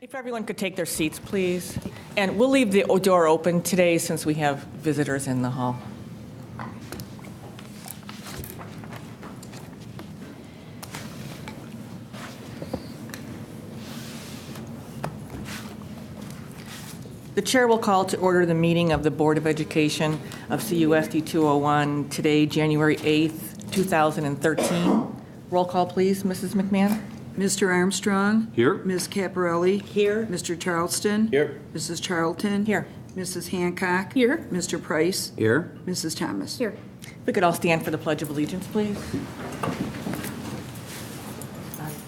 If everyone could take their seats, please. And we'll leave the door open today since we have visitors in the hall. The chair will call to order the meeting of the Board of Education of CUSD 201 today, January 8th, 2013. Roll call, please, Mrs. McMahon. Mr. Armstrong? Here. Ms. Caparelli? Here. Mr. Charleston? Here. Mrs. Charlton? Here. Mrs. Hancock? Here. Mr. Price? Here. Mrs. Thomas? Here. We could all stand for the Pledge of Allegiance, please.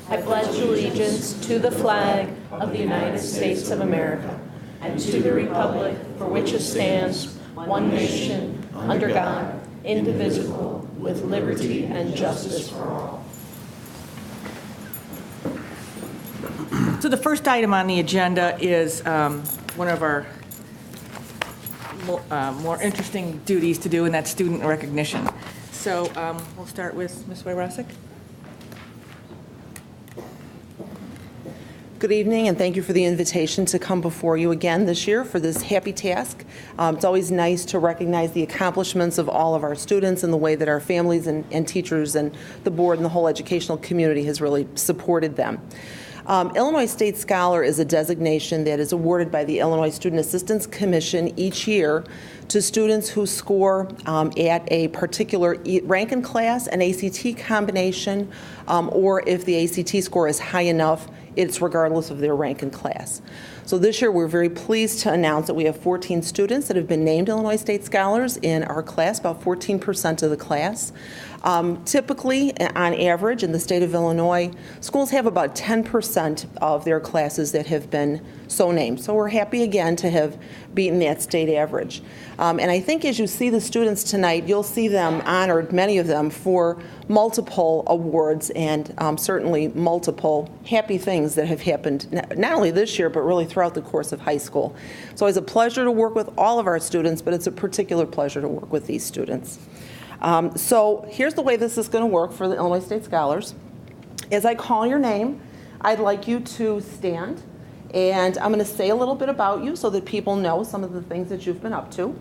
I pledge allegiance to the flag of the United States of America and to the republic for which it stands, one nation, under God, indivisible, with liberty and justice for all. So the first item on the agenda is one of our more interesting duties to do, and that's student recognition. So we'll start with Ms. Wyrosek. Good evening, and thank you for the invitation to come before you again this year for this happy task. It's always nice to recognize the accomplishments of all of our students and the way that our families and teachers and the board and the whole educational community has really supported them. Illinois State Scholar is a designation that is awarded by the Illinois Student Assistance Commission each year to students who score at a particular rank in class, an ACT combination, or if the ACT score is high enough, it's regardless of their rank in class. So this year we're very pleased to announce that we have 14 students that have been named Illinois State Scholars in our class, about 14% of the class. Typically, on average, in the state of Illinois, schools have about 10% of their classes that have been so named. So we're happy again to have beaten that state average. And I think as you see the students tonight, you'll see them honored, many of them, for multiple awards and certainly multiple happy things that have happened, not only this year, but really throughout the course of high school. So it's a pleasure to work with all of our students, but it's a particular pleasure to work with these students. So here's the way this is going to work for the Illinois State Scholars. As I call your name, I'd like you to stand, and I'm going to say a little bit about you so that people know some of the things that you've been up to.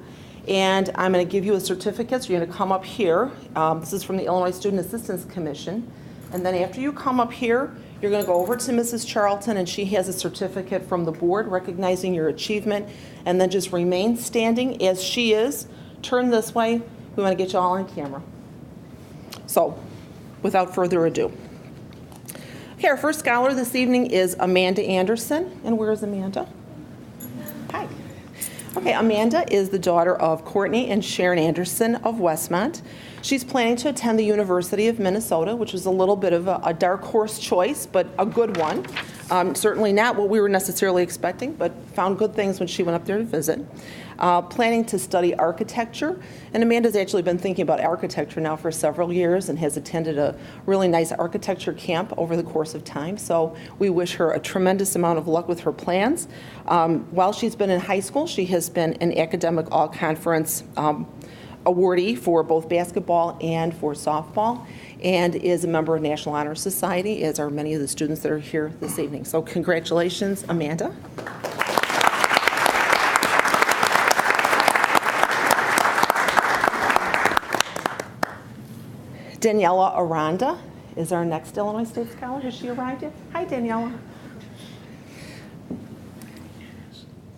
And I'm going to give you a certificate, so you're going to come up here. This is from the Illinois Student Assistance Commission. And then after you come up here, you're going to go over to Mrs. Charlton, and she has a certificate from the board recognizing your achievement. And then just remain standing as she is. Turn this way. We want to get you all on camera. So, without further ado. Okay, our first scholar this evening is Amanda Anderson. And where is Amanda? Hi. Okay, Amanda is the daughter of Courtney and Sharon Anderson of Westmont. She's planning to attend the University of Minnesota, which was a little bit of a dark horse choice, but a good one. Certainly not what we were necessarily expecting, but found good things when she went up there to visit. Planning to study architecture, and Amanda's actually been thinking about architecture now for several years and has attended a really nice architecture camp over the course of time, so we wish her a tremendous amount of luck with her plans. While she's been in high school, she has been an academic all-conference awardee for both basketball and for softball, and is a member of National Honor Society, as are many of the students that are here this evening. So congratulations, Amanda. Daniela Aranda is our next Illinois State Scholar. Has she arrived yet? Hi, Daniela.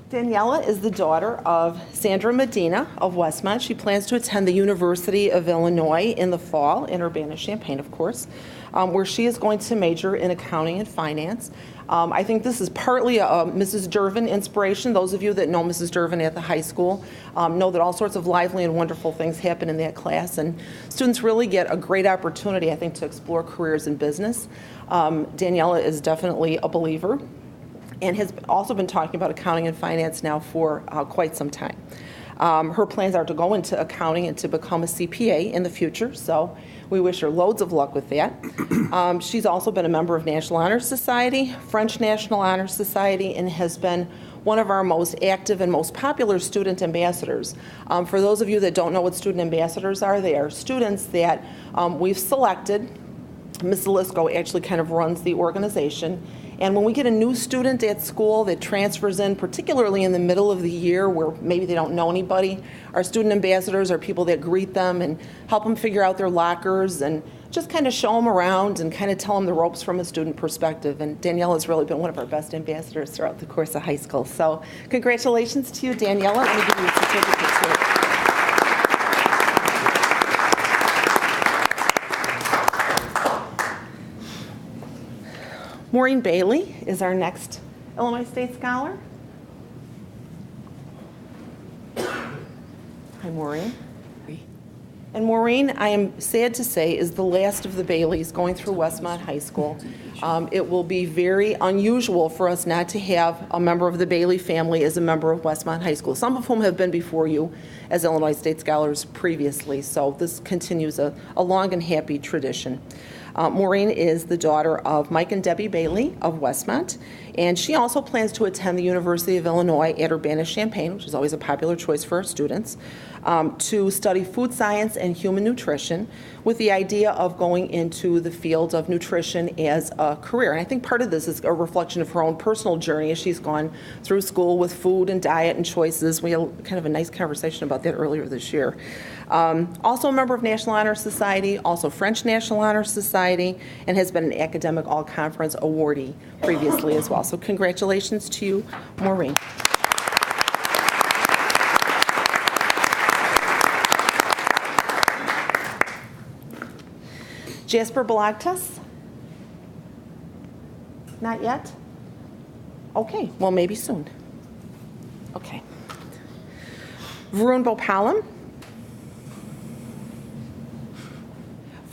Daniela is the daughter of Sandra Medina of Westmont. She plans to attend the University of Illinois in the fall, in Urbana-Champaign, of course, where she is going to major in accounting and finance. I think this is partly a Mrs. Dervin inspiration. Those of you that know Mrs. Dervin at the high school know that all sorts of lively and wonderful things happen in that class, and students really get a great opportunity, I think, to explore careers in business. Daniela is definitely a believer and has also been talking about accounting and finance now for quite some time. Her plans are to go into accounting and to become a CPA in the future, so we wish her loads of luck with that. She's also been a member of National Honor Society, French National Honor Society, and has been one of our most active and most popular student ambassadors. For those of you that don't know what student ambassadors are, they are students that we've selected. Ms. Zalisco actually kind of runs the organization, And when we get a new student at school that transfers in, particularly in the middle of the year where maybe they don't know anybody, our student ambassadors are people that greet them and help them figure out their lockers and just kind of show them around and kind of tell them the ropes from a student perspective. And Daniela has really been one of our best ambassadors throughout the course of high school. So congratulations to you, Daniela. Let me give you a certificate too. Maureen Bailey is our next Illinois State Scholar. Hi, Maureen. And Maureen, I am sad to say, is the last of the Baileys going through Westmont High School. It will be very unusual for us not to have a member of the Bailey family as a member of Westmont High School, some of whom have been before you as Illinois State Scholars previously. So this continues a long and happy tradition. Maureen is the daughter of Mike and Debbie Bailey of Westmont, and she also plans to attend the University of Illinois at Urbana-Champaign, which is always a popular choice for our students, to study food science and human nutrition with the idea of going into the field of nutrition as a career. And I think part of this is a reflection of her own personal journey as she's gone through school with food and diet and choices. We had kind of a nice conversation about that earlier this year. Also a member of National Honor Society, also French National Honor Society, and has been an academic all-conference awardee previously as well. So congratulations to you, Maureen. Jasper Balagtas? Not yet? Okay, well, maybe soon. Okay. Varun Bopalam?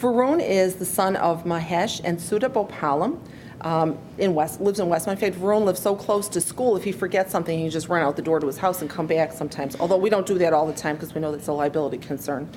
Varun is the son of Mahesh and Sudha Bopalam. Lives in Westmont. In fact, Varun lives so close to school, if he forgets something, he just run out the door to his house and come back sometimes. Although we don't do that all the time because we know that's a liability concern.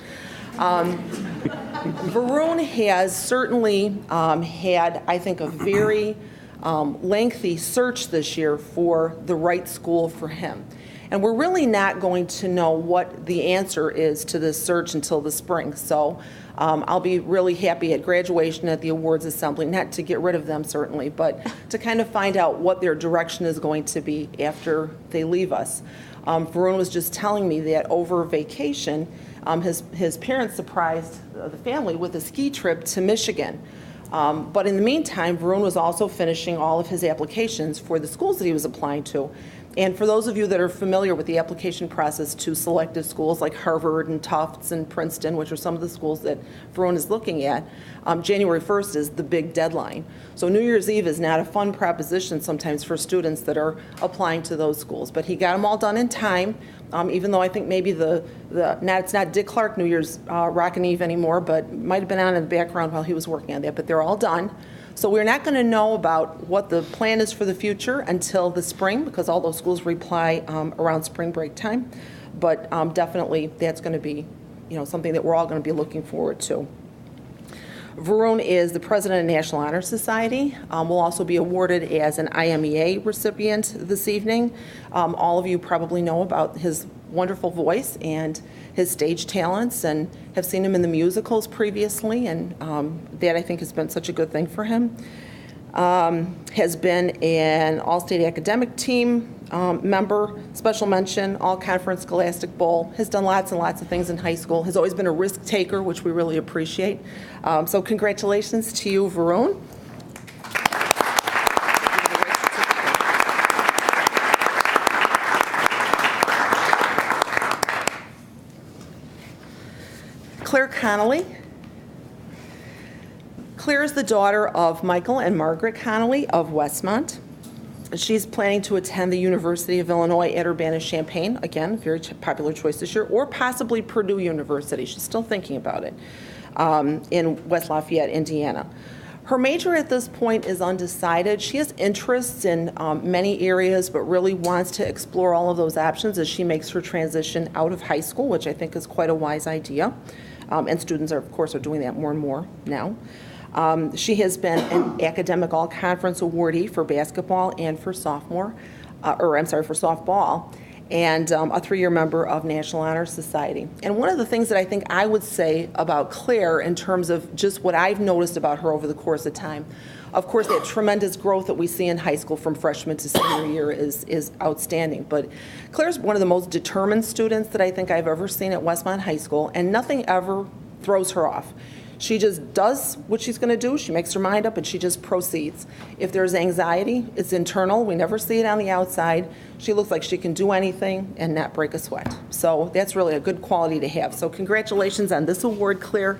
Varun has certainly had, I think, a very lengthy search this year for the right school for him. And we're really not going to know what the answer is to this search until the spring. So I'll be really happy at graduation at the awards assembly, not to get rid of them certainly, but to kind of find out what their direction is going to be after they leave us. Varun was just telling me that over vacation, his parents surprised the family with a ski trip to Michigan. But in the meantime, Varun was also finishing all of his applications for the schools that he was applying to. And for those of you that are familiar with the application process to selective schools like Harvard and Tufts and Princeton, which are some of the schools that Varun is looking at, January 1st is the big deadline. So New Year's Eve is not a fun proposition sometimes for students that are applying to those schools. But he got them all done in time, even though I think maybe it's not Dick Clark New Year's Rockin' Eve anymore, but might have been on in the background while he was working on that. But they're all done. So we're not going to know about what the plan is for the future until the spring, because all those schools reply around spring break time. But definitely that's going to be, something that we're all going to be looking forward to. Varun is the president of National Honor Society. Will also be awarded as an IMEA recipient this evening. All of you probably know about his wonderful voice and his stage talents and have seen him in the musicals previously, and that I think has been such a good thing for him. Has been an all-state academic team member, special mention, all-conference Scholastic Bowl, has done lots and lots of things in high school, has always been a risk taker, which we really appreciate. So congratulations to you, Varun. Claire Connolly. Claire is the daughter of Michael and Margaret Connolly of Westmont. She's planning to attend the University of Illinois at Urbana-Champaign, again, very popular choice this year, or possibly Purdue University. She's still thinking about it, in West Lafayette, Indiana. Her major at this point is undecided. She has interests in many areas, but really wants to explore all of those options as she makes her transition out of high school, which I think is quite a wise idea. And students, of course, are doing that more and more now. She has been an academic all-conference awardee for basketball and for for softball. and a 3-year member of National Honor Society. And one of the things that I think I would say about Claire in terms of just what I've noticed about her over the course of time, of course, that tremendous growth that we see in high school from freshman to senior year is outstanding. But Claire's one of the most determined students that I think I've ever seen at Westmont High School, and nothing ever throws her off. She just does what she's going to do. She makes her mind up and she just proceeds. If there's anxiety, it's internal. We never see it on the outside. She looks like she can do anything and not break a sweat. So that's really a good quality to have. So congratulations on this award, Claire.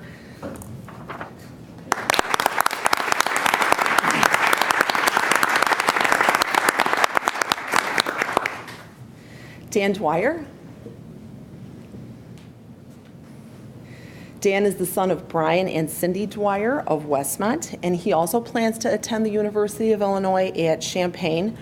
Dan Dwyer. Dan is the son of Brian and Cindy Dwyer of Westmont, and he also plans to attend the University of Illinois at Champaign.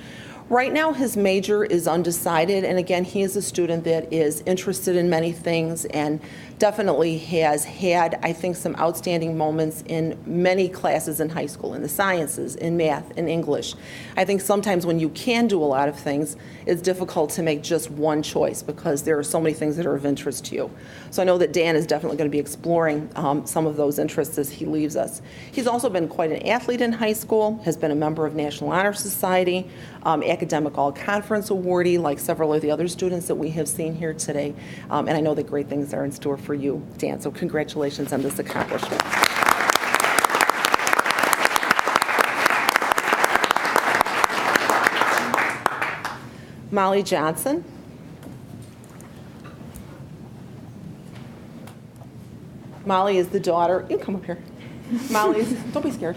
Right now, his major is undecided, and again, he is a student that is interested in many things and definitely has had, I think, some outstanding moments in many classes in high school, in the sciences, in math, in English. I think sometimes when you can do a lot of things, it's difficult to make just one choice because there are so many things that are of interest to you. So I know that Dan is definitely going to be exploring some of those interests as he leaves us. He's also been quite an athlete in high school, has been a member of National Honor Society, academic all-conference awardee, like several of the other students that we have seen here today. And I know that great things are in store for you, Dan. So congratulations on this accomplishment. Molly Johnson. Molly is the daughter, you can come up here. Don't be scared.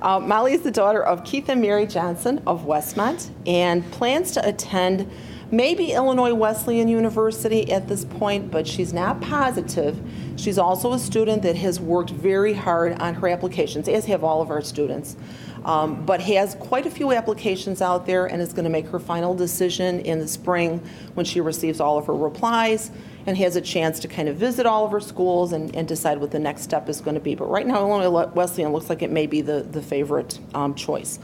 Molly is the daughter of Keith and Mary Johnson of Westmont and plans to attend maybe Illinois Wesleyan University at this point, but she's not positive. She's also a student that has worked very hard on her applications, as have all of our students, but has quite a few applications out there and is going to make her final decision in the spring when she receives all of her replies and has a chance to kind of visit all of her schools and decide what the next step is going to be. But right now, Illinois Wesleyan looks like it may be the favorite choice.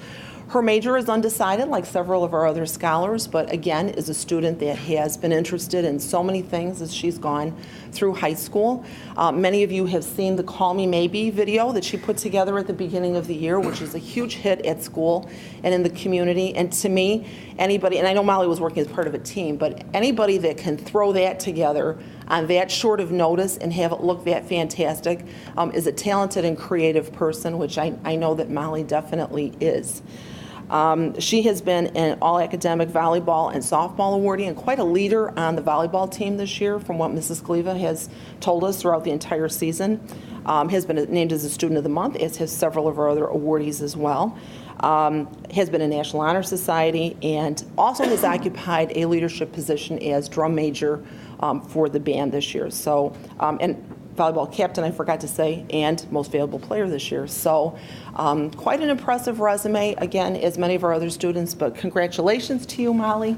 Her major is undecided, like several of our other scholars, but again, is a student that has been interested in so many things as she's gone through high school. Many of you have seen the Call Me Maybe video that she put together at the beginning of the year, which is a huge hit at school and in the community. And to me, anybody, and I know Molly was working as part of a team, but anybody that can throw that together on that short of notice and have it look that fantastic is a talented and creative person, which I know that Molly definitely is. She has been an all-academic volleyball and softball awardee and quite a leader on the volleyball team this year from what Mrs. Cleva has told us throughout the entire season. Has been named as a Student of the Month, as have several of our other awardees as well. Has been a National Honor Society and also has occupied a leadership position as drum major for the band this year. So, and volleyball captain, I forgot to say, and most valuable player this year. So quite an impressive resume, again, as many of our other students, but congratulations to you, Molly.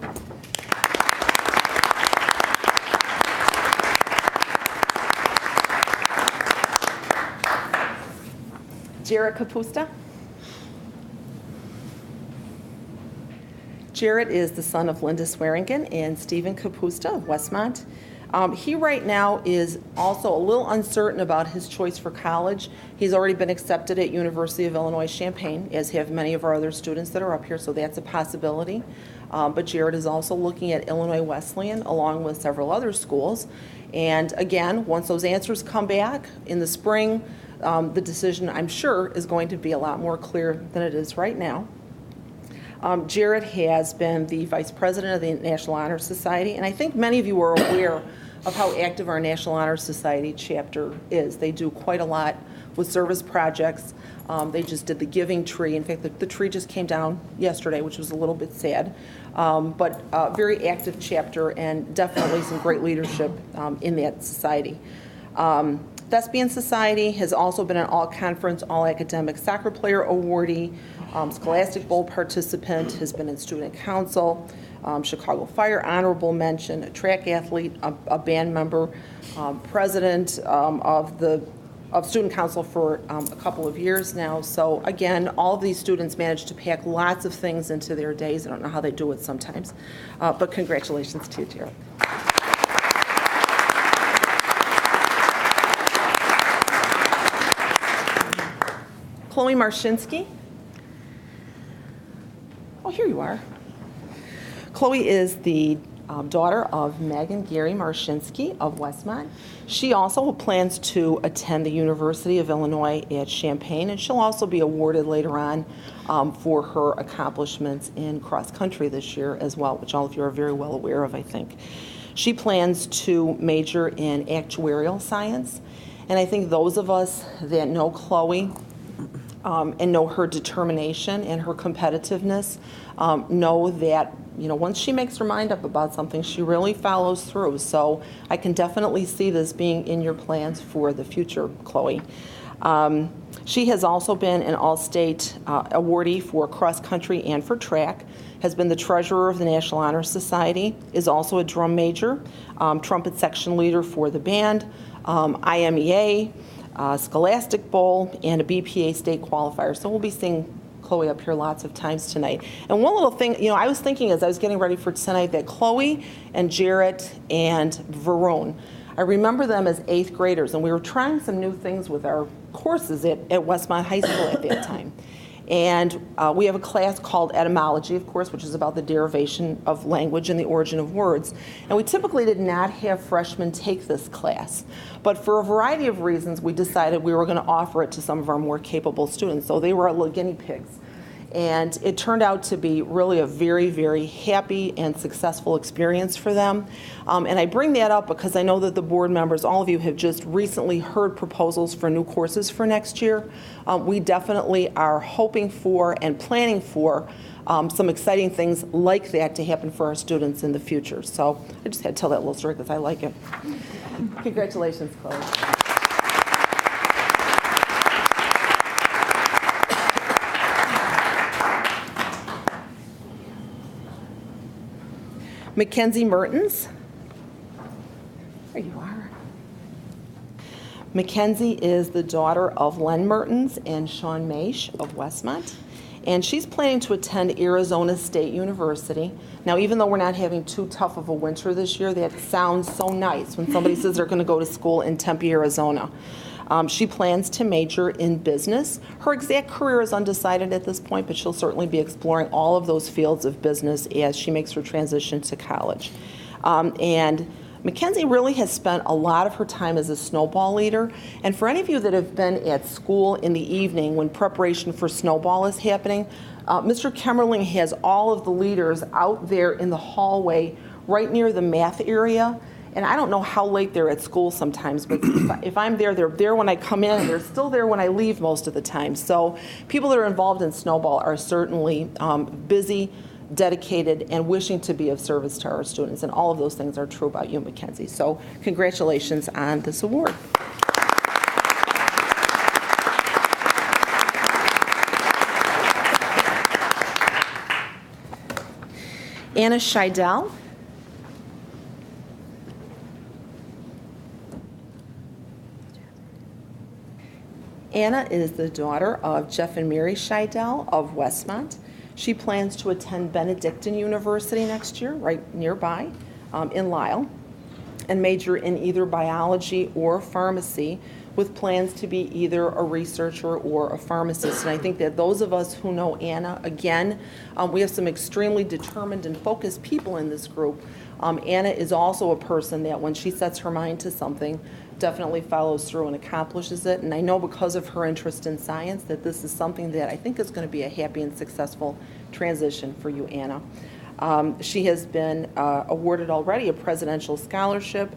Jarrett Kapusta. Jarrett is the son of Linda Swearingen and Stephen Kapusta of Westmont. He right now is also a little uncertain about his choice for college. He's already been accepted at University of Illinois Champaign, as have many of our other students that are up here, so that's a possibility. But Jared is also looking at Illinois Wesleyan along with several other schools. And again, once those answers come back in the spring, the decision, I'm sure, is going to be a lot more clear than it is right now. Jared has been the vice president of the National Honor Society, and I think many of you are aware of how active our National Honor Society chapter is. They do quite a lot with service projects. They just did the giving tree. In fact, the tree just came down yesterday, which was a little bit sad, but a very active chapter and definitely some great leadership in that society. Thespian Society has also been an all-conference, all-academic soccer player awardee, Scholastic Bowl participant, has been in student council, Chicago Fire honorable mention, a track athlete, a band member, president of the of student council for a couple of years now. So again, all of these students manage to pack lots of things into their days. I don't know how they do it sometimes, but congratulations to you, Jared. Chloe Marshinsky. Oh, here you are. Chloe is the daughter of Meg and Gary Marshinsky of Westmont. She also plans to attend the University of Illinois at Champaign, and she'll also be awarded later on for her accomplishments in cross country this year as well, which all of you are very well aware of, I think. She plans to major in actuarial science, and I think those of us that know Chloe and know her determination and her competitiveness know that, you know, once she makes her mind up about something, she really follows through. So I can definitely see this being in your plans for the future, Chloe. She has also been an all-state awardee for cross-country and for track, has been the treasurer of the National Honor Society, is also a drum major, trumpet section leader for the band, IMEA, Scholastic Bowl, and a BPA state qualifier. So we'll be seeing Chloe up here lots of times tonight. And one little thing, you know, I was thinking as I was getting ready for tonight that Chloe and Jarrett and Varun, I remember them as 8th graders, and we were trying some new things with our courses at Westmont High School at that time. And we have a class called etymology, of course, which is about the derivation of language and the origin of words. And we typically did not have freshmen take this class. But for a variety of reasons, we decided we were going to offer it to some of our more capable students. So they were our little guinea pigs. And it turned out to be really a very, very happy and successful experience for them. And I bring that up because I know that the board members, all of you, have just recently heard proposals for new courses for next year. We definitely are hoping for and planning for some exciting things like that to happen for our students in the future. So I just had to tell that little story because I like it. Congratulations, Chloe. Mackenzie Mertens. There you are. Mackenzie is the daughter of Len Mertens and Sean Maish of Westmont, and she's planning to attend Arizona State University. Now, even though we're not having too tough of a winter this year, that sounds so nice when somebody says they're going to go to school in Tempe, Arizona. She plans to major in business. Her exact career is undecided at this point, but she'll certainly be exploring all of those fields of business as she makes her transition to college. And Mackenzie really has spent a lot of her time as a snowball leader. And for any of you that have been at school in the evening when preparation for snowball is happening, Mr. Kemmerling has all of the leaders out there in the hallway right near the math area. And I don't know how late they're at school sometimes, but if I'm there, they're there when I come in, and they're still there when I leave most of the time. So people that are involved in snowball are certainly busy, dedicated, and wishing to be of service to our students. And all of those things are true about you, Mackenzie. So congratulations on this award. Anna Scheidel. Anna is the daughter of Jeff and Mary Scheidel of Westmont. She plans to attend Benedictine University next year, right nearby, in Lisle, and major in either biology or pharmacy, with plans to be either a researcher or a pharmacist. And I think that those of us who know Anna, again, we have some extremely determined and focused people in this group. Anna is also a person that when she sets her mind to something, definitely follows through and accomplishes it. And I know because of her interest in science that this is something that I think is going to be a happy and successful transition for you, Anna. She has been awarded already a presidential scholarship,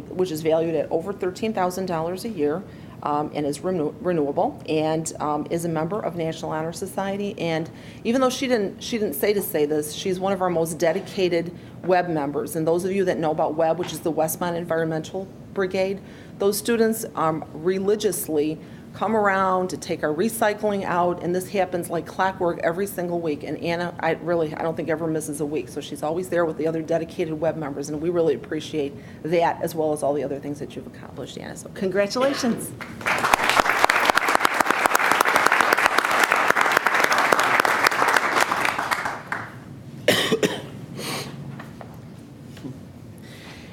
which is valued at over $13,000 a year and is renewable, and is a member of National Honor Society. And even though she didn't say to say this, she's one of our most dedicated WEB members. And those of you that know about WEB, which is the Westmont Environmental Brigade, those students religiously come around to take our recycling out, and this happens like clockwork every single week. And Anna, I don't think ever misses a week, so she's always there with the other dedicated web members, and we really appreciate that as well as all the other things that you've accomplished, Anna. So congratulations.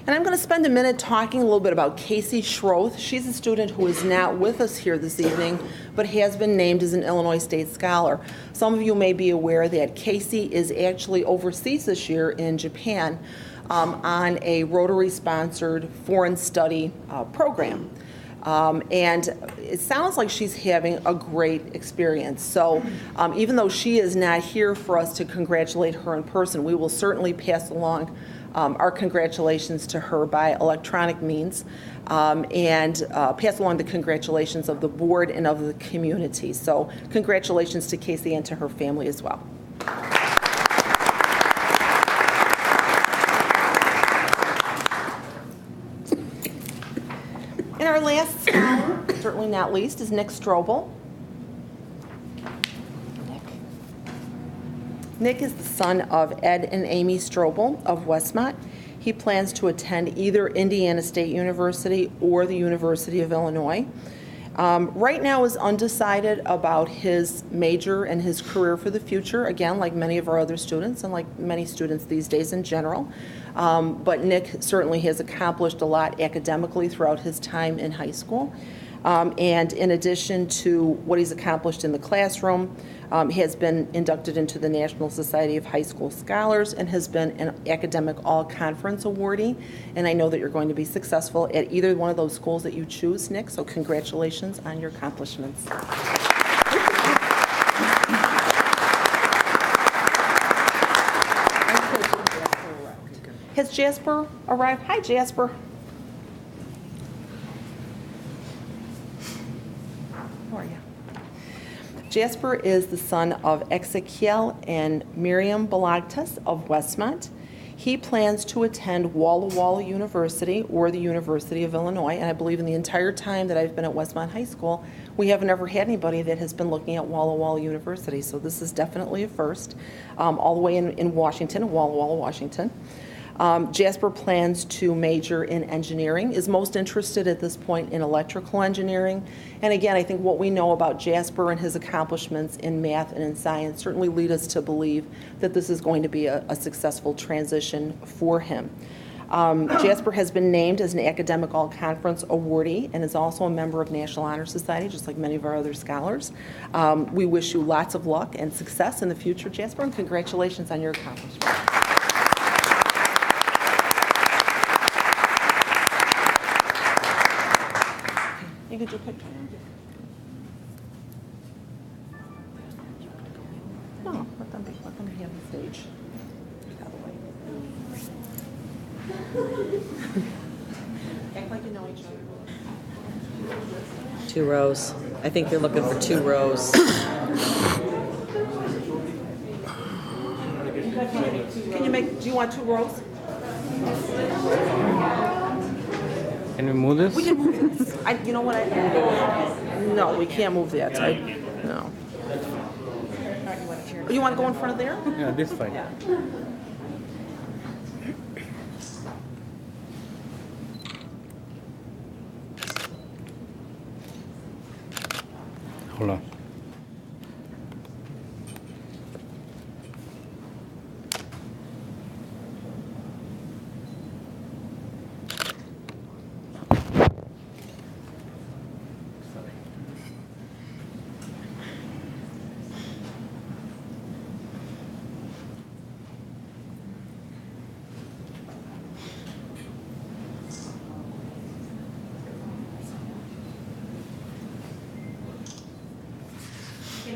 And I'm going to spend a minute talking a little bit about Casey Schroth. She's a student who is not with us here this evening, but has been named as an Illinois State Scholar. Some of you may be aware that Casey is actually overseas this year in Japan on a Rotary-sponsored foreign study program. And it sounds like she's having a great experience. So even though she is not here for us to congratulate her in person, we will certainly pass along our congratulations to her by electronic means and pass along the congratulations of the board and of the community. So congratulations to Casey and to her family as well. And our last scholar, certainly not least, is Nick Strobel. Nick is the son of Ed and Amy Strobel of Westmont. He plans to attend either Indiana State University or the University of Illinois. Right now is undecided about his major and his career for the future, again, like many of our other students and like many students these days in general. But Nick certainly has accomplished a lot academically throughout his time in high school. And in addition to what he's accomplished in the classroom, he has been inducted into the National Society of High School Scholars and has been an academic all-conference awardee. And I know that you're going to be successful at either one of those schools that you choose, Nick, so congratulations on your accomplishments. Has Jasper arrived? Hi, Jasper. How are you? Jasper is the son of Ezekiel and Miriam Balagtas of Westmont. He plans to attend Walla Walla University or the University of Illinois, and I believe in the entire time that I've been at Westmont High School, we haven't ever had anybody that has been looking at Walla Walla University, so this is definitely a first, all the way in Washington, Walla Walla, Washington. Jasper plans to major in engineering, is most interested at this point in electrical engineering. And again, I think what we know about Jasper and his accomplishments in math and in science certainly lead us to believe that this is going to be a successful transition for him. Jasper has been named as an academic all-conference awardee and is also a member of National Honor Society, just like many of our other scholars. We wish you lots of luck and success in the future, Jasper, and congratulations on your accomplishments. You get your picture. No, let them have the stage. Out of the way. Act like you know each other. 2 rows. I think they're looking for 2 rows. Can you make, do you want 2 rows? Can we move this? We can move this. You know what no, we can't move that. No. You want to go in front of there? Yeah, this fine. Yeah. Hold on.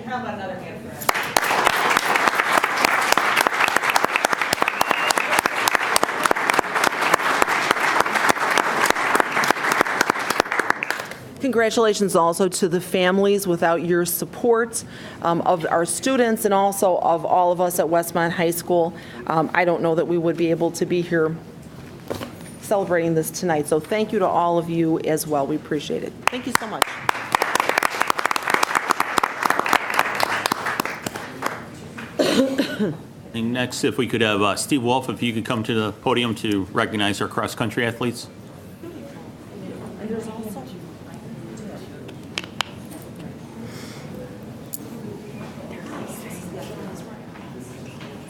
How about another hand for us? Congratulations also to the families. Without your support of our students and also of all of us at Westmont High School, I don't know that we would be able to be here celebrating this tonight. So thank you to all of you as well. We appreciate it. Thank you so much. And next, if we could have Steve Wolf, if you could come to the podium to recognize our cross-country athletes.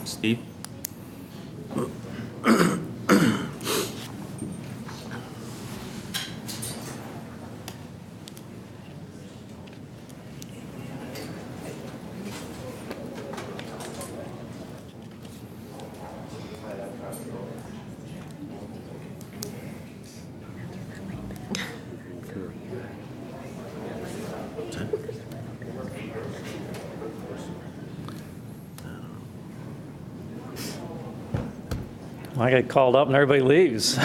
Steve? I get called up and everybody leaves.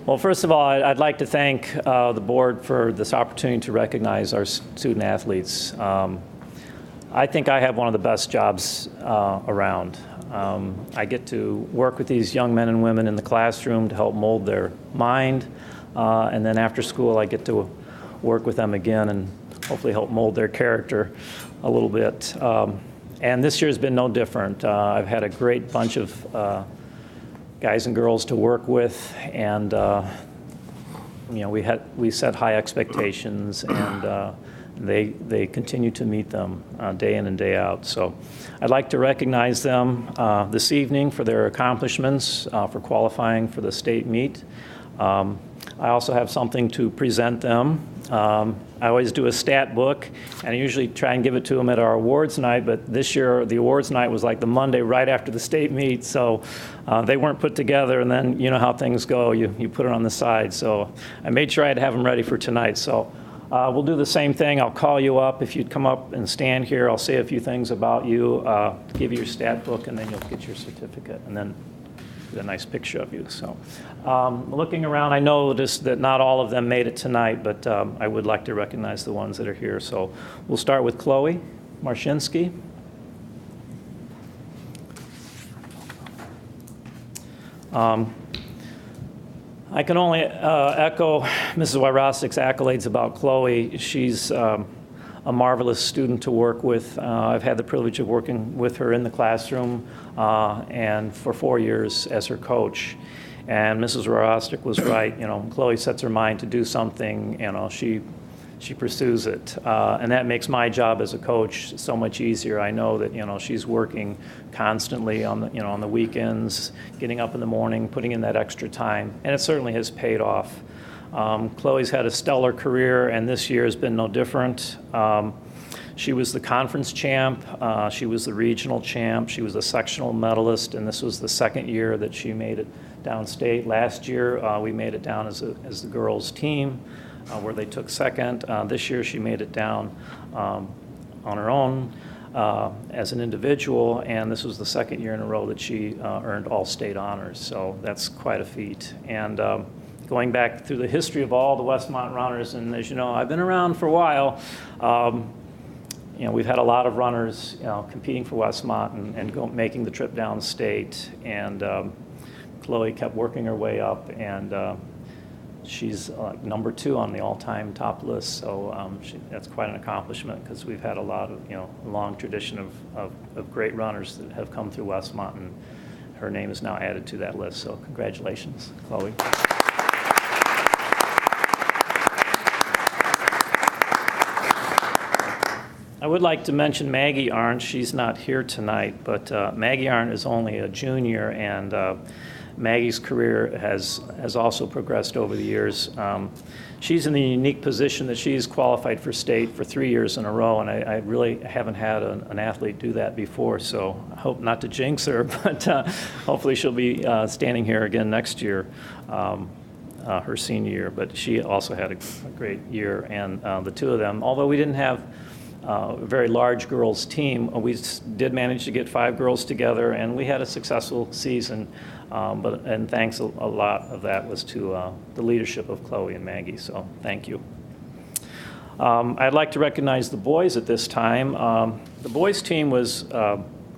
Well, first of all, I'd like to thank the board for this opportunity to recognize our student athletes. I think I have one of the best jobs around. I get to work with these young men and women in the classroom to help mold their mind, and then after school I get to work with them again and hopefully help mold their character a little bit. And this year's been no different. I've had a great bunch of guys and girls to work with, and we set high expectations, and they continue to meet them day in and day out. So I'd like to recognize them this evening for their accomplishments, for qualifying for the state meet. I also have something to present them. I always do a stat book, and I usually try and give it to them at our awards night, but this year the awards night was like the Monday right after the state meet, so they weren't put together, and then you know how things go, you put it on the side. So I made sure I'd have them ready for tonight. So we'll do the same thing. I'll call you up. If you'd come up and stand here, I'll say a few things about you, give you your stat book, and then you'll get your certificate, and then a nice picture of you. So looking around, I noticed that not all of them made it tonight, but I would like to recognize the ones that are here. So we'll start with Chloe Marshinsky. I can only echo Mrs. Wyrostik's accolades about Chloe. She's a marvelous student to work with. I've had the privilege of working with her in the classroom and for 4 years as her coach. And Mrs. Wyrostik was right. You know, Chloe sets her mind to do something. You know, she pursues it, and that makes my job as a coach so much easier. I know that she's working constantly on the weekends, getting up in the morning, putting in that extra time, and it certainly has paid off. Chloe's had a stellar career, and this year has been no different. She was the conference champ, she was the regional champ, she was a sectional medalist, and this was the second year that she made it downstate. Last year, we made it down as the girls' team, where they took second. This year, she made it down on her own as an individual, and this was the second year in a row that she earned all state honors, so that's quite a feat. And going back through the history of all the Westmont runners, and as you know, I've been around for a while, we've had a lot of runners competing for Westmont and making the trip downstate, and Chloe kept working her way up, and she's number 2 on the all-time top list, so that's quite an accomplishment, because we've had a lot of, a long tradition of great runners that have come through Westmont, and her name is now added to that list, so congratulations, Chloe. I would like to mention Maggie Arndt. She's not here tonight, but Maggie Arndt is only a junior, and Maggie's career has also progressed over the years. She's in the unique position that she's qualified for state for 3 years in a row, and I really haven't had an athlete do that before, so I hope not to jinx her, but hopefully she'll be standing here again next year, her senior year. But she also had a great year, and the two of them, although we didn't have a very large girls team, we did manage to get 5 girls together, and we had a successful season. And thanks a lot of that was to the leadership of Chloe and Maggie, so thank you. I'd like to recognize the boys at this time. The boys team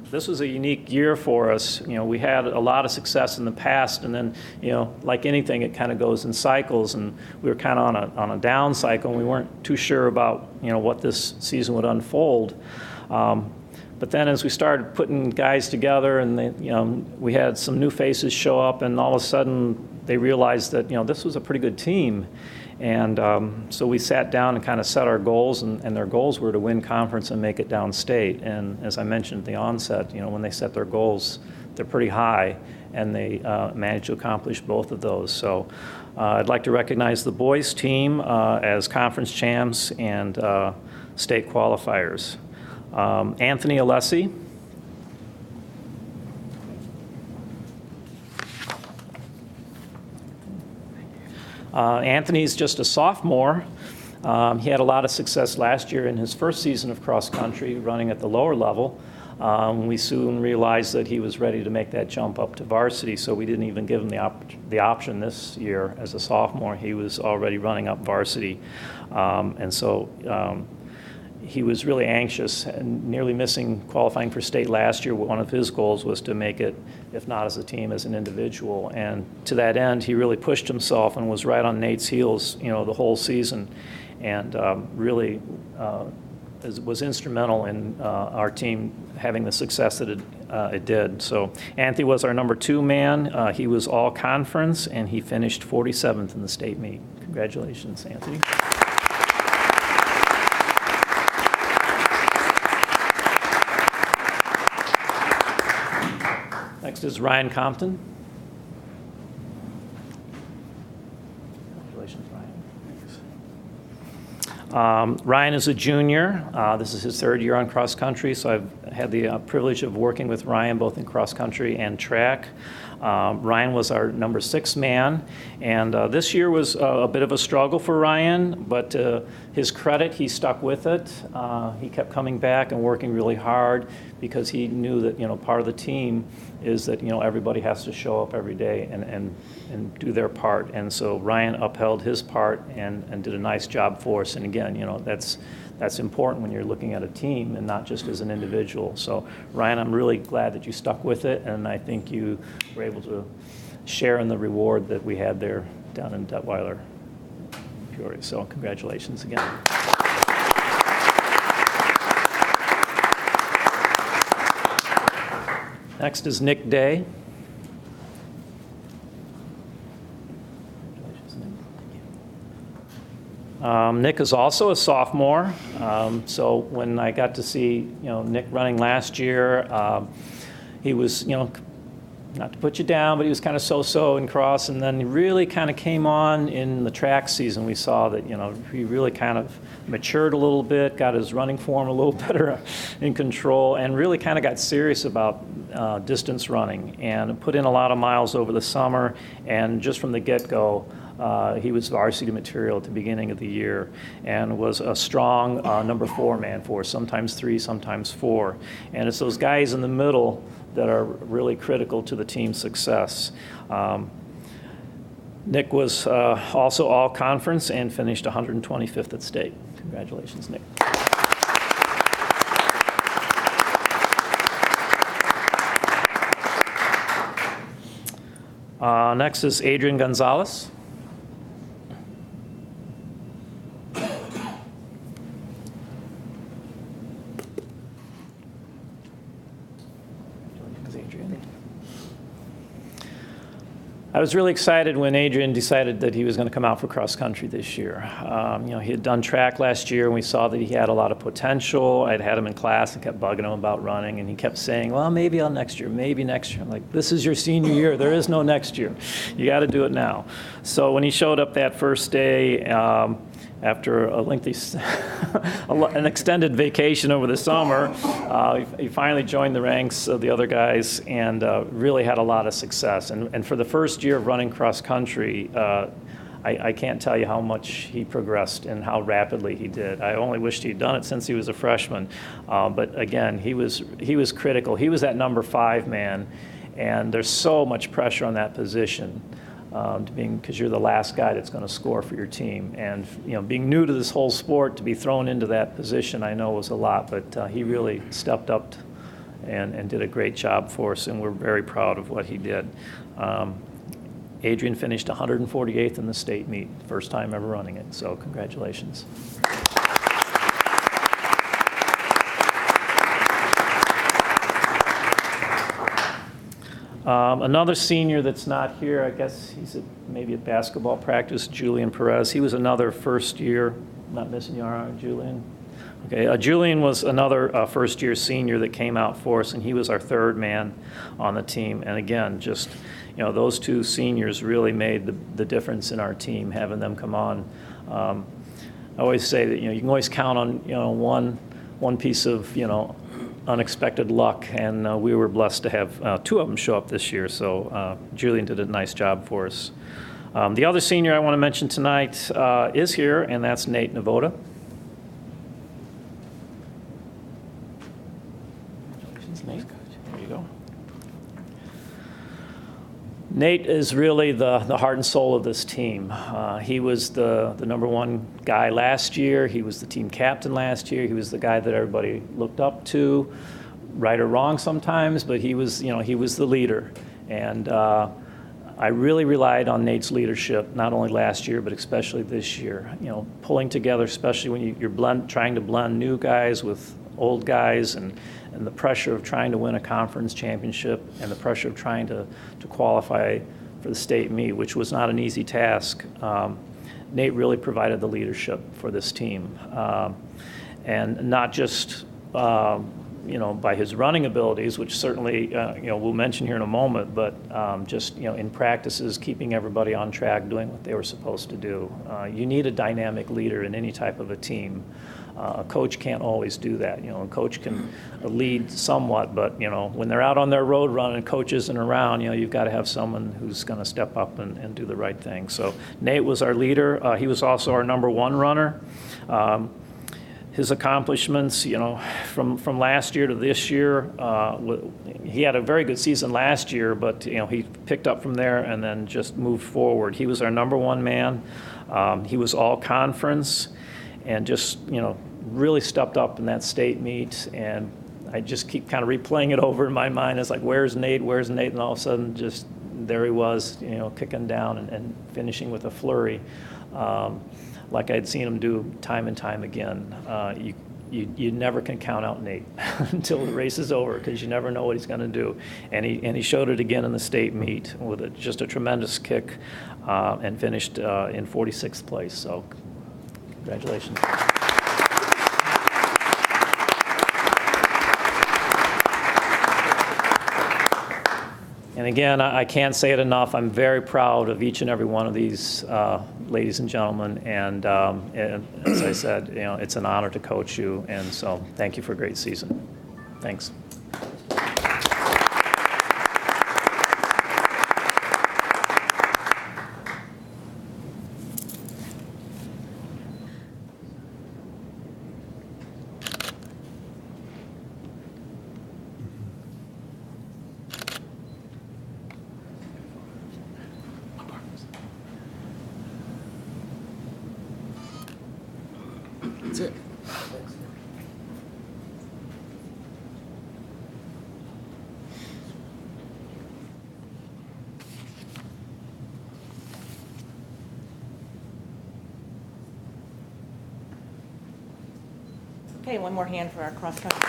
this was a unique year for us. We had a lot of success in the past, and then, like anything, it kind of goes in cycles, and we were kind of on a down cycle, and we weren't too sure about, what this season would unfold. But then as we started putting guys together and we had some new faces show up, and all of a sudden they realized that this was a pretty good team. And so we sat down and kind of set our goals, and their goals were to win conference and make it downstate. And as I mentioned at the onset, when they set their goals, they're pretty high, and they managed to accomplish both of those. So I'd like to recognize the boys team as conference champs and state qualifiers. Anthony Alessi. Anthony's just a sophomore. He had a lot of success last year in his first season of cross country running at the lower level. We soon realized that he was ready to make that jump up to varsity, so we didn't even give him the option this year as a sophomore. He was already running up varsity. And so he was really anxious and nearly missing qualifying for state last year. One of his goals was to make it, if not as a team, as an individual. And to that end, he really pushed himself and was right on Nate's heels, the whole season, and really was instrumental in our team having the success that it did. So Anthony was our number 2 man. He was all conference, and he finished 47th in the state meet. Congratulations, Anthony. Next is Ryan Compton. Congratulations, Ryan. Ryan is a junior. This is his 3rd year on cross country, so I've had the privilege of working with Ryan both in cross country and track. Ryan was our number 6 man, and this year was a bit of a struggle for Ryan, but to his credit, he stuck with it. He kept coming back and working really hard because he knew that part of the team is that everybody has to show up every day and do their part. And so Ryan upheld his part and did a nice job for us. And again, that's important when you're looking at a team and not just as an individual. So Ryan, I'm really glad that you stuck with it, and I think you were able to share in the reward that we had there down in Detweiler, Peoria. So congratulations again. Next is Nick Day. Nick is also a sophomore. So when I got to see Nick running last year, he was not to put you down, but he was kind of so-so in cross, and then he really kind of came on in the track season. We saw that he really kind of matured a little bit, got his running form a little better in control, and really kind of got serious about distance running and put in a lot of miles over the summer. And just from the get-go, he was varsity material at the beginning of the year and was a strong number 4 man for us, sometimes 3, sometimes 4. And it's those guys in the middle that are really critical to the team's success. Nick was also all conference and finished 125th at state. Congratulations, Nick. Next is Adrian Gonzalez. I was really excited when Adrian decided that he was going to come out for cross country this year. He had done track last year, and we saw that he had a lot of potential. I'd had him in class and kept bugging him about running, and he kept saying, well, maybe I'll next year, maybe next year. I'm like, this is your senior year. There is no next year. You got to do it now. So when he showed up that first day, after a lengthy, an extended vacation over the summer, he finally joined the ranks of the other guys and really had a lot of success. And for the first year of running cross country, I can't tell you how much he progressed and how rapidly he did. I only wished he'd done it since he was a freshman. But again, he was critical. He was that number 5 man, and there's so much pressure on that position. Because you're the last guy that's going to score for your team. And being new to this whole sport, to be thrown into that position, I know was a lot, but he really stepped up and did a great job for us, and we're very proud of what he did. Adrian finished 148th in the state meet, first time ever running it, so congratulations. Another senior that's not here, I guess he's maybe at basketball practice, Julian Perez. He was another first year, not missing you, are you, Julian? Okay, Julian was another first-year senior that came out for us, and he was our third man on the team. And again, just, those two seniors really made the difference in our team, having them come on. I always say that, you can always count on, one piece of, unexpected luck, and we were blessed to have two of them show up this year. So Julian did a nice job for us. The other senior I want to mention tonight is here, and that's Nate Navoda. Nate, there you go. Nate is really the heart and soul of this team. He was the number one guy last year. He was the team captain last year. He was the guy that everybody looked up to, right or wrong sometimes, but he was the leader. And I really relied on Nate's leadership, not only last year, but especially this year. Pulling together, especially when you're trying to blend new guys with old guys, and the pressure of trying to win a conference championship, and the pressure of trying to qualify for the state meet, which was not an easy task. Nate really provided the leadership for this team. And not just by his running abilities, which certainly we'll mention here in a moment, but just in practices, keeping everybody on track, doing what they were supposed to do. You need a dynamic leader in any type of a team. A coach can't always do that. A coach can lead somewhat, but when they're out on their road run and coach isn't around, you've got to have someone who's going to step up and do the right thing. So Nate was our leader. He was also our number one runner. His accomplishments, from last year to this year, he had a very good season last year, but he picked up from there and then just moved forward. He was our number one man. He was all conference, and just really stepped up in that state meet. And I just keep kind of replaying it over in my mind. It's like, where's Nate? Where's Nate? And all of a sudden, just there he was, kicking down and finishing with a flurry. Like I'd seen him do time and time again. You never can count out Nate until the race is over, because you never know what he's going to do. And he showed it again in the state meet with just a tremendous kick, and finished in 46th place. So congratulations. And again, I can't say it enough. I'm very proud of each and every one of these ladies and gentlemen. And as I said, it's an honor to coach you. And so thank you for a great season. Thanks. That's it. Okay, one more hand for our cross country.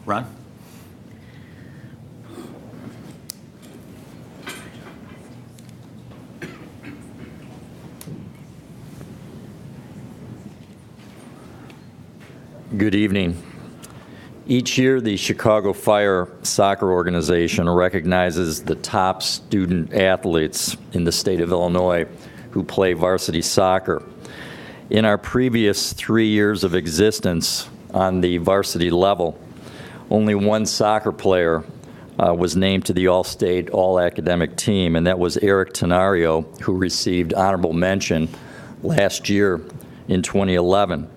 Ron? Good evening. Each year, the Chicago Fire Soccer Organization recognizes the top student athletes in the state of Illinois who play varsity soccer. In our previous 3 years of existence on the varsity level, only one soccer player was named to the All-State All-Academic team, and that was Eric Tenario, who received honorable mention last year in 2011.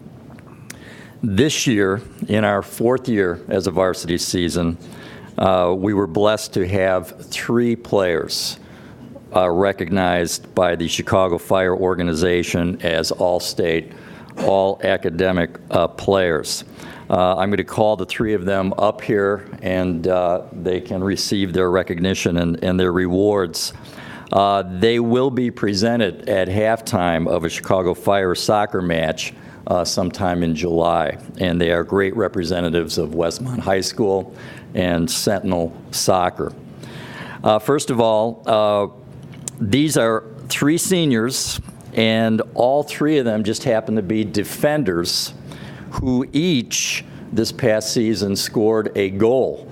This year, in our fourth year as a varsity season, we were blessed to have 3 players recognized by the Chicago Fire Organization as All-State, All-Academic players. I'm going to call the 3 of them up here, and they can receive their recognition and their rewards. They will be presented at halftime of a Chicago Fire soccer match sometime in July. And they are great representatives of Westmont High School and Sentinel Soccer. First of all, these are 3 seniors, and all 3 of them just happen to be defenders who each this past season scored a goal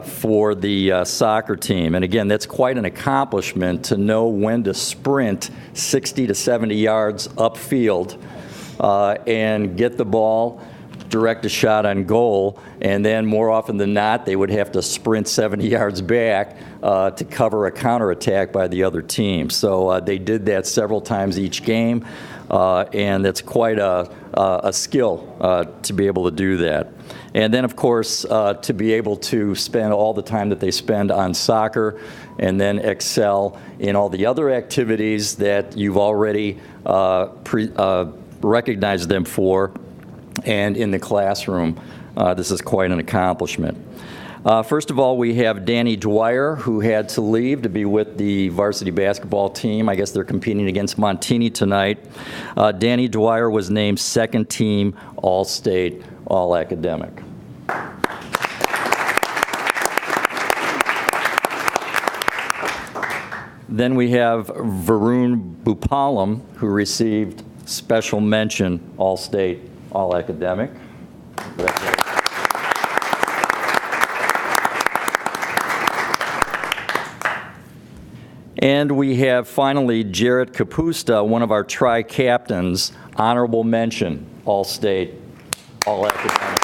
for the soccer team. And again, that's quite an accomplishment to know when to sprint 60 to 70 yards upfield and get the ball, direct a shot on goal, and then more often than not, they would have to sprint 70 yards back to cover a counterattack by the other team. So they did that several times each game, and that's quite a skill to be able to do that. And then, of course, to be able to spend all the time that they spend on soccer and then excel in all the other activities that you've already recognized them for, and in the classroom. This is quite an accomplishment. First of all, we have Danny Dwyer, who had to leave to be with the varsity basketball team. I guess they're competing against Montini tonight. Danny Dwyer was named second team All-State, All-Academic. Then we have Varun Bhupalam, who received special mention All-State, All-Academic. And we have finally Jarrett Kapusta, one of our tri-captains, honorable mention, All-State, All-Academic.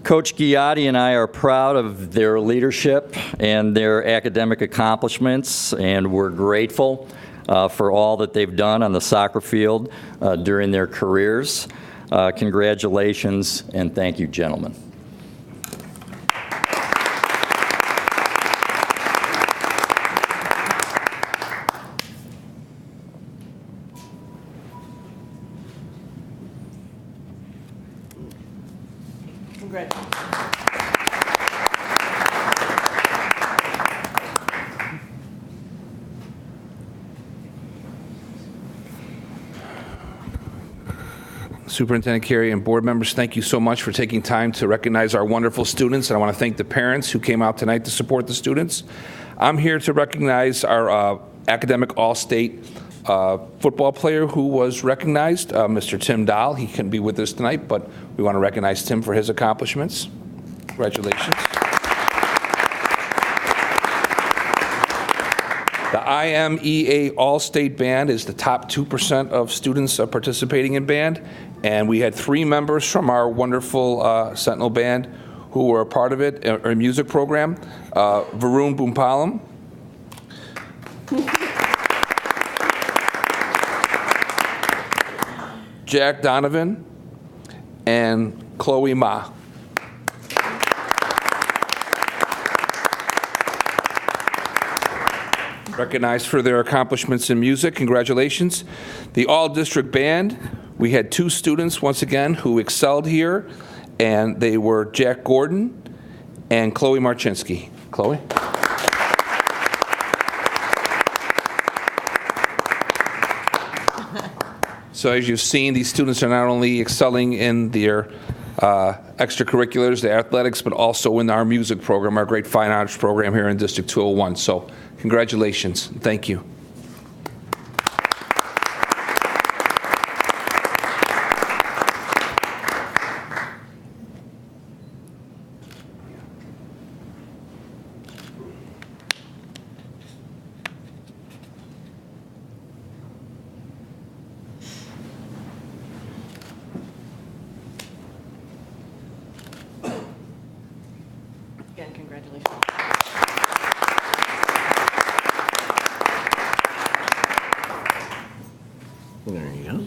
Coach Ghiatti and I are proud of their leadership and their academic accomplishments, and we're grateful for all that they've done on the soccer field during their careers. Congratulations, and thank you, gentlemen. Superintendent Carey and board members, thank you so much for taking time to recognize our wonderful students, and I want to thank the parents who came out tonight to support the students. I'm here to recognize our academic all-state football player who was recognized, Mr. Tim Dahl. He couldn't be with us tonight, but we want to recognize Tim for his accomplishments. Congratulations. The IMEA All-State Band is the top 2% of students participating in band, and we had 3 members from our wonderful Sentinel Band who were a part of it, our music program. Varun Bhupalam, Jack Donovan, and Chloe Ma. Recognized for their accomplishments in music. Congratulations. The all-district band, we had 2 students, once again, who excelled here, and they were Jack Gordon and Chloe Marchinsky. Chloe? So as you've seen, these students are not only excelling in their extracurriculars, their athletics, but also in our music program, our great fine arts program here in District 201. So congratulations. Thank you. Again, congratulations. There you go.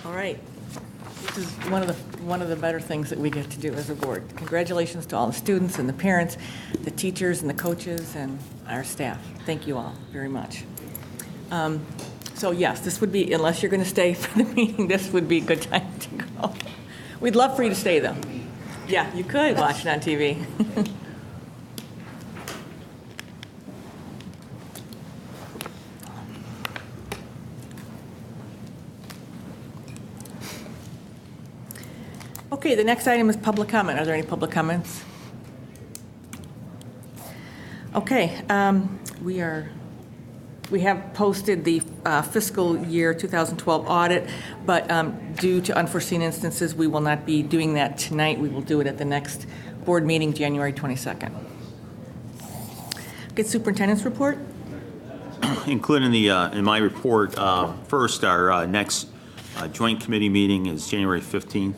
All right. This is one of the better things that we get to do as a board. Congratulations to all the students and the parents, the teachers and the coaches and our staff. Thank you all very much. So yes, this would be, unless you're going to stay for the meeting, this would be a good time to go. We'd love for you to stay, though. Yeah, you could watch it on TV. Okay, the next item is public comment. Are there any public comments? Okay, we have posted the fiscal year 2012 audit, but due to unforeseen instances, we will not be doing that tonight. We will do it at the next board meeting, January 22nd. Okay, superintendent's report. Included in my report, first, our next joint committee meeting is January 15th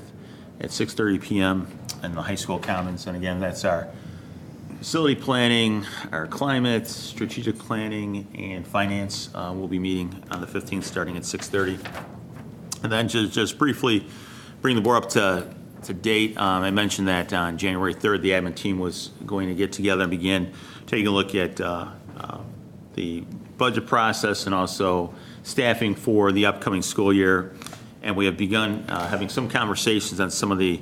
at 6:30 p.m. in the high school commons. And again, that's our facility planning, our climate, strategic planning, and finance will be meeting on the 15th starting at 6:30. And then just briefly bring the board up to date. I mentioned that on January 3rd, the admin team was going to get together and begin taking a look at the budget process and also staffing for the upcoming school year. And we have begun having some conversations on some of the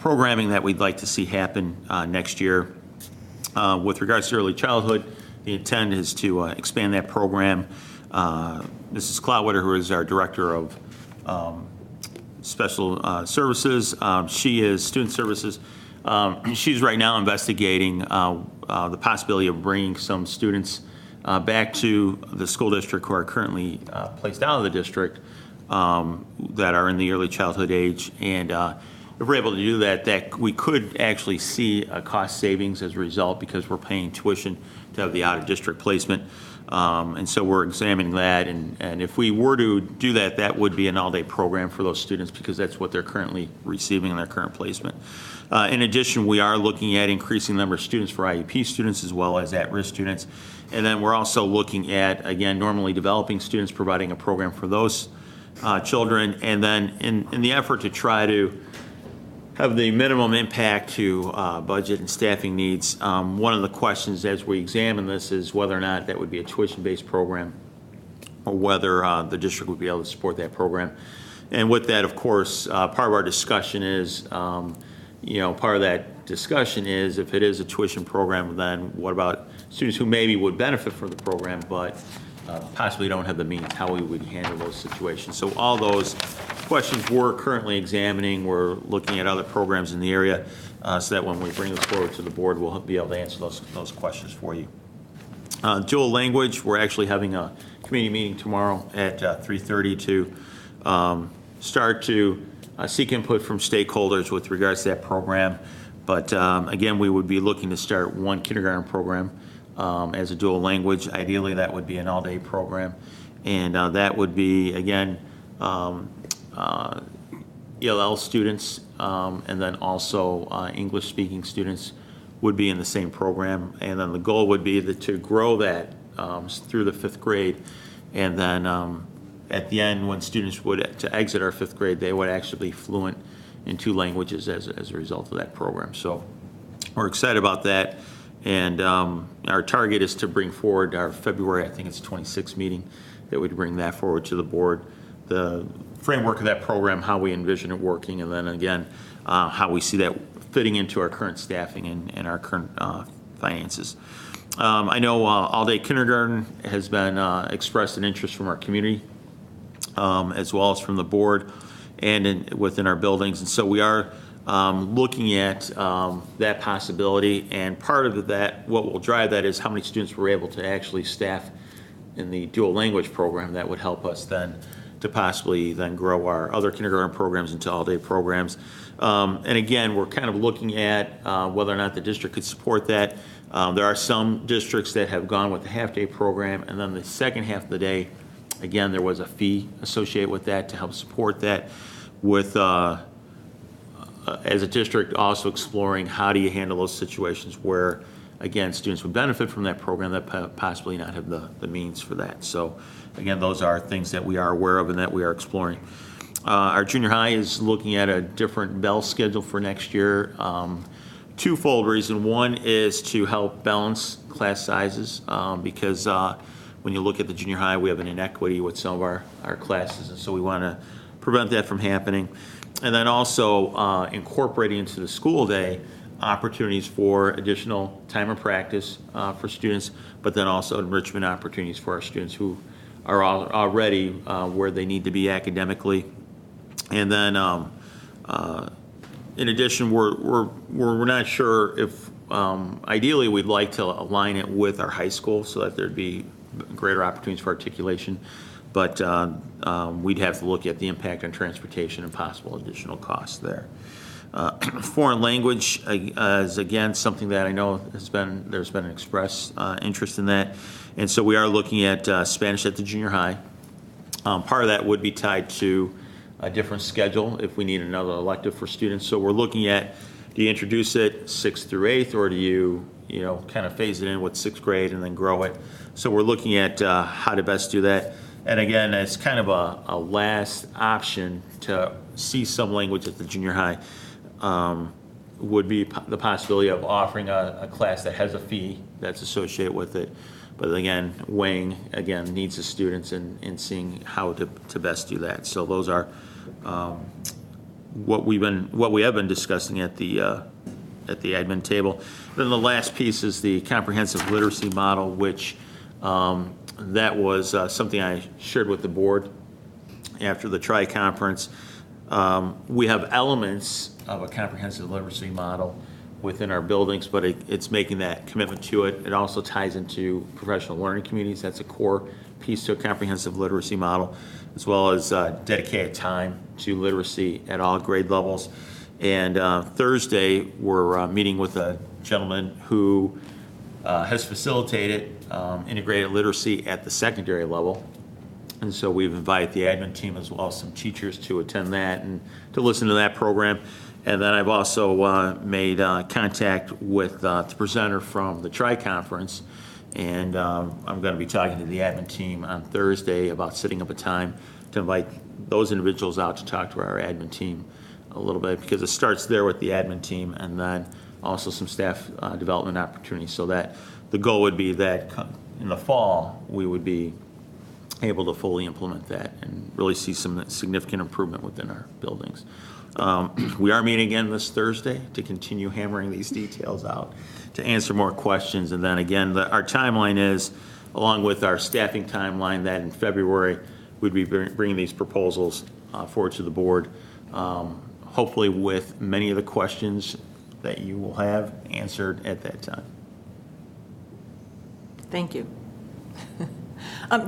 programming that we'd like to see happen next year. With regards to early childhood, the intent is to expand that program. Mrs. Cloudwater, who is our director of special services, she is student services. She's right now investigating the possibility of bringing some students back to the school district who are currently placed out of the district that are in the early childhood age. And if we're able to do that we could actually see a cost savings as a result because we're paying tuition to have the out-of-district placement. And so we're examining that. And if we were to do that, that would be an all-day program for those students because that's what they're currently receiving in their current placement. In addition, we are looking at increasing the number of students for IEP students as well as at-risk students. And then we're also looking at, again, normally developing students, providing a program for those children. And then in the effort to try to have the minimum impact to budget and staffing needs, one of the questions as we examine this is whether or not that would be a tuition-based program or whether the district would be able to support that program. And with that, of course, part of our discussion is, part of that discussion is if it is a tuition program, then what about students who maybe would benefit from the program but possibly don't have the means, how we would handle those situations. So all those questions we're currently examining. We're looking at other programs in the area so that when we bring this forward to the board, we'll be able to answer those questions for you. Dual language, we're actually having a committee meeting tomorrow at 3:30 to start to seek input from stakeholders with regards to that program. But again, we would be looking to start one kindergarten program as a dual language. Ideally, that would be an all-day program. And that would be, again, ELL students and then also English-speaking students would be in the same program. And then the goal would be to grow that through the 5th grade. And then at the end, when students would to exit our 5th grade, they would actually be fluent in 2 languages as a result of that program. So we're excited about that. And our target is to bring forward our February, I think it's 26th meeting, that would bring that forward to the board. The framework of that program, how we envision it working, and then again, how we see that fitting into our current staffing and our current finances. I know all-day kindergarten has been expressed an interest from our community as well as from the board and within our buildings. And so we are looking at that possibility, and part of that, what will drive that is how many students we're able to actually staff in the dual language program. That would help us then to possibly then grow our other kindergarten programs into all-day programs. And again, we're kind of looking at whether or not the district could support that. There are some districts that have gone with the half-day program, and then the second half of the day, again, there was a fee associated with that to help support that with as a district also exploring how do you handle those situations where, again, students would benefit from that program that possibly not have the means for that. So, again, those are things that we are aware of and that we are exploring. Our junior high is looking at a different bell schedule for next year. Twofold reason. One is to help balance class sizes because when you look at the junior high, we have an inequity with some of our classes, and so we want to prevent that from happening. And then also incorporating into the school day opportunities for additional time of practice for students, but then also enrichment opportunities for our students who are already where they need to be academically. And then in addition, we're not sure if, ideally, we'd like to align it with our high school so that there'd be greater opportunities for articulation. But we'd have to look at the impact on transportation and possible additional costs there. Foreign language is, again, something that I know there's been an express interest in that. And so we are looking at Spanish at the junior high. Part of that would be tied to a different schedule if we need another elective for students. So we're looking at, do you introduce it 6th through 8th, or do you kind of phase it in with 6th grade and then grow it? So we're looking at how to best do that. And again, it's kind of a last option to see some language at the junior high. Would be the possibility of offering a class that has a fee that's associated with it. But again, weighing, again, needs of students and seeing how to best do that. So those are what we have been discussing at the admin table. Then the last piece is the comprehensive literacy model, which that was something I shared with the board after the tri-conference. We have elements of a comprehensive literacy model within our buildings, but it's making that commitment to it. It also ties into professional learning communities. That's a core piece to a comprehensive literacy model, as well as dedicated time to literacy at all grade levels. And Thursday, we're meeting with a gentleman who has facilitated integrated literacy at the secondary level. And so we've invited the admin team as well as some teachers to attend that and to listen to that program. And then I've also made contact with the presenter from the tri-conference. And I'm going to be talking to the admin team on Thursday about setting up a time to invite those individuals out to talk to our admin team a little bit, because it starts there with the admin team and then also some staff development opportunities, so that the goal would be that in the fall we would be able to fully implement that and really see some significant improvement within our buildings. We are meeting again this Thursday to continue hammering these details out, to answer more questions. And then again, our timeline is, along with our staffing timeline, that in February we'd be bringing these proposals forward to the board, hopefully with many of the questions that you will have answered at that time. Thank you.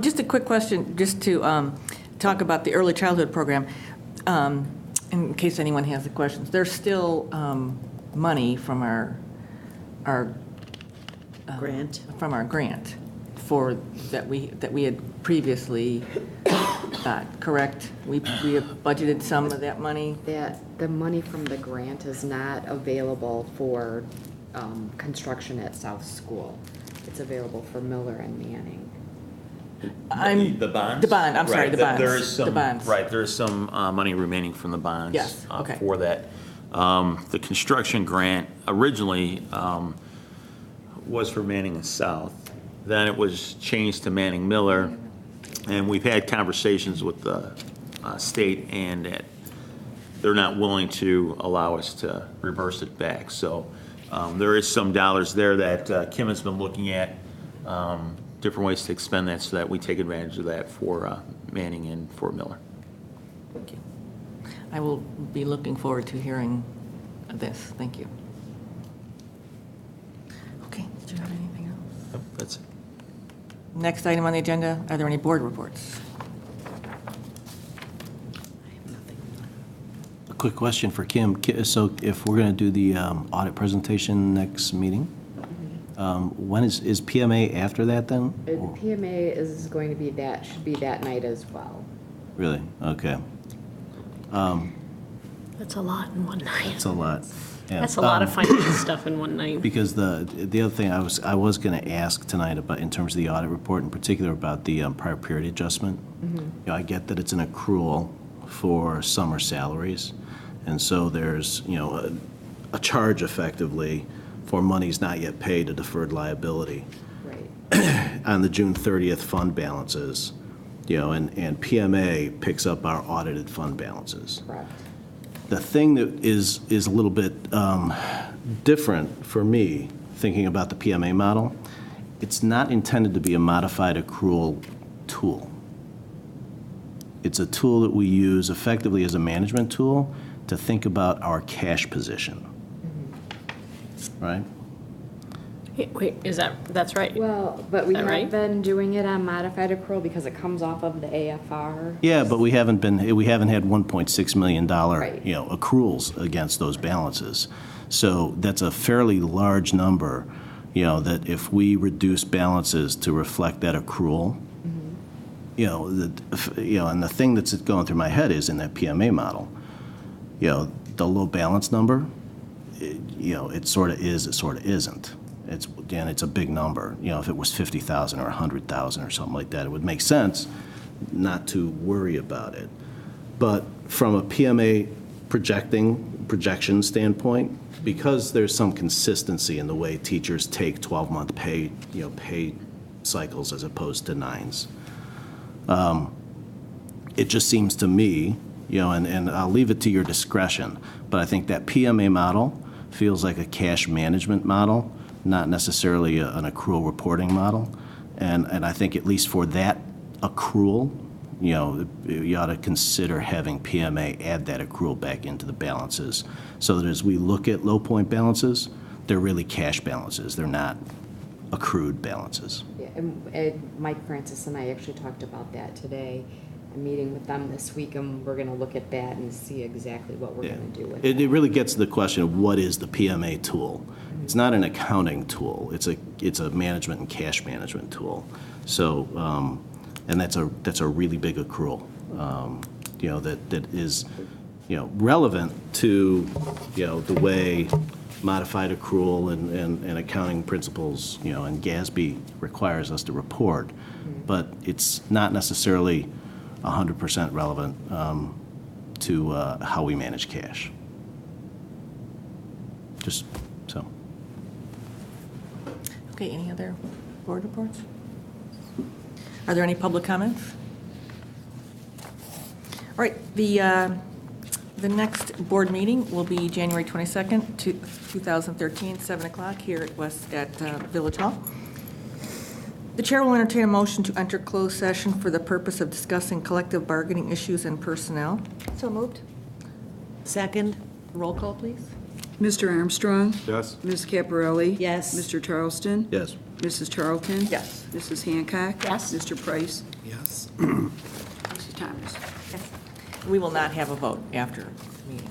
Just a quick question, just to talk about the early childhood program, in case anyone has the questions. There's still money from our Grant. From our grant for that we had previously got, correct? We have budgeted some of that money. That the money from the grant is not available for construction at South School. It's available for Miller and Manning. The bonds? The bond, I'm sorry, the bonds. There is some, the bonds. right, there is some money remaining from the bonds. Yes, okay. For that. The construction grant originally was for Manning and South. Then it was changed to Manning Miller, and we've had conversations with the state, and they're not willing to allow us to reverse it back. So there is some dollars there that Kim has been looking at, different ways to expend that so that we take advantage of that for Manning and for Miller. Thank you. I will be looking forward to hearing this. Thank you. Okay, did you have anything else? Yep, that's it. Next item on the agenda, are there any board reports? A quick question for Kim. So if we're going to do the audit presentation next meeting, when is PMA after that then? PMA is going to be should be that night as well. Really? Okay. That's a lot in one night. That's a lot. Yeah. That's a lot of financial stuff in one night. Because the other thing I was going to ask tonight about, in terms of the audit report, in particular about the prior period adjustment. You know, I get that it's an accrual for summer salaries, and so there's a charge effectively for monies not yet paid, a deferred liability. Right. On the June 30th fund balances, and PMA picks up our audited fund balances. Correct. The thing that is a little bit different for me, thinking about the PMA model, it's not intended to be a modified accrual tool. It's a tool that we use effectively as a management tool to think about our cash position, right? Wait, that's right? Well, but we Is that have right? been doing it on modified accrual because it comes off of the AFR. Yeah, but we haven't had $1.6 million, Right. accruals against those balances. So that's a fairly large number, that if we reduce balances to reflect that accrual, and the thing that's going through my head is in that PMA model, the low balance number, it sort of is, it sort of isn't. It's a big number. If it was 50,000 or 100,000 or something like that, it would make sense not to worry about it. But from a PMA projection standpoint, because there's some consistency in the way teachers take 12-month pay cycles as opposed to 9s, it just seems to me, and I'll leave it to your discretion, but I think that PMA model feels like a cash management model, not necessarily an accrual reporting model. And I think at least for that accrual, you ought to consider having PMA add that accrual back into the balances so that as we look at low point balances, they're really cash balances. They're not accrued balances. Yeah, and Mike Francis and I actually talked about that today. I'm meeting with them this week, and we're going to look at that and see exactly what we're going to do with it. It really gets to the question of what is the PMA tool? It's not an accounting tool. It's a management and cash management tool. So, and that's a really big accrual, that is, relevant to, the way modified accrual and accounting principles, and GASB requires us to report. But it's not necessarily 100% relevant to how we manage cash. Just so. Okay, any other board reports? Are there any public comments? All right, the next board meeting will be January 22nd, 2013, 7 o'clock here at Village Hall. The chair will entertain a motion to enter closed session for the purpose of discussing collective bargaining issues and personnel. So moved. Second. Roll call, please. Mr. Armstrong? Yes. Ms. Caparelli? Yes. Mr. Charleston? Yes. Mrs. Charlton? Yes. Mrs. Hancock? Yes. Mr. Price? Yes. Mr. Thomas? We will not have a vote after the meeting.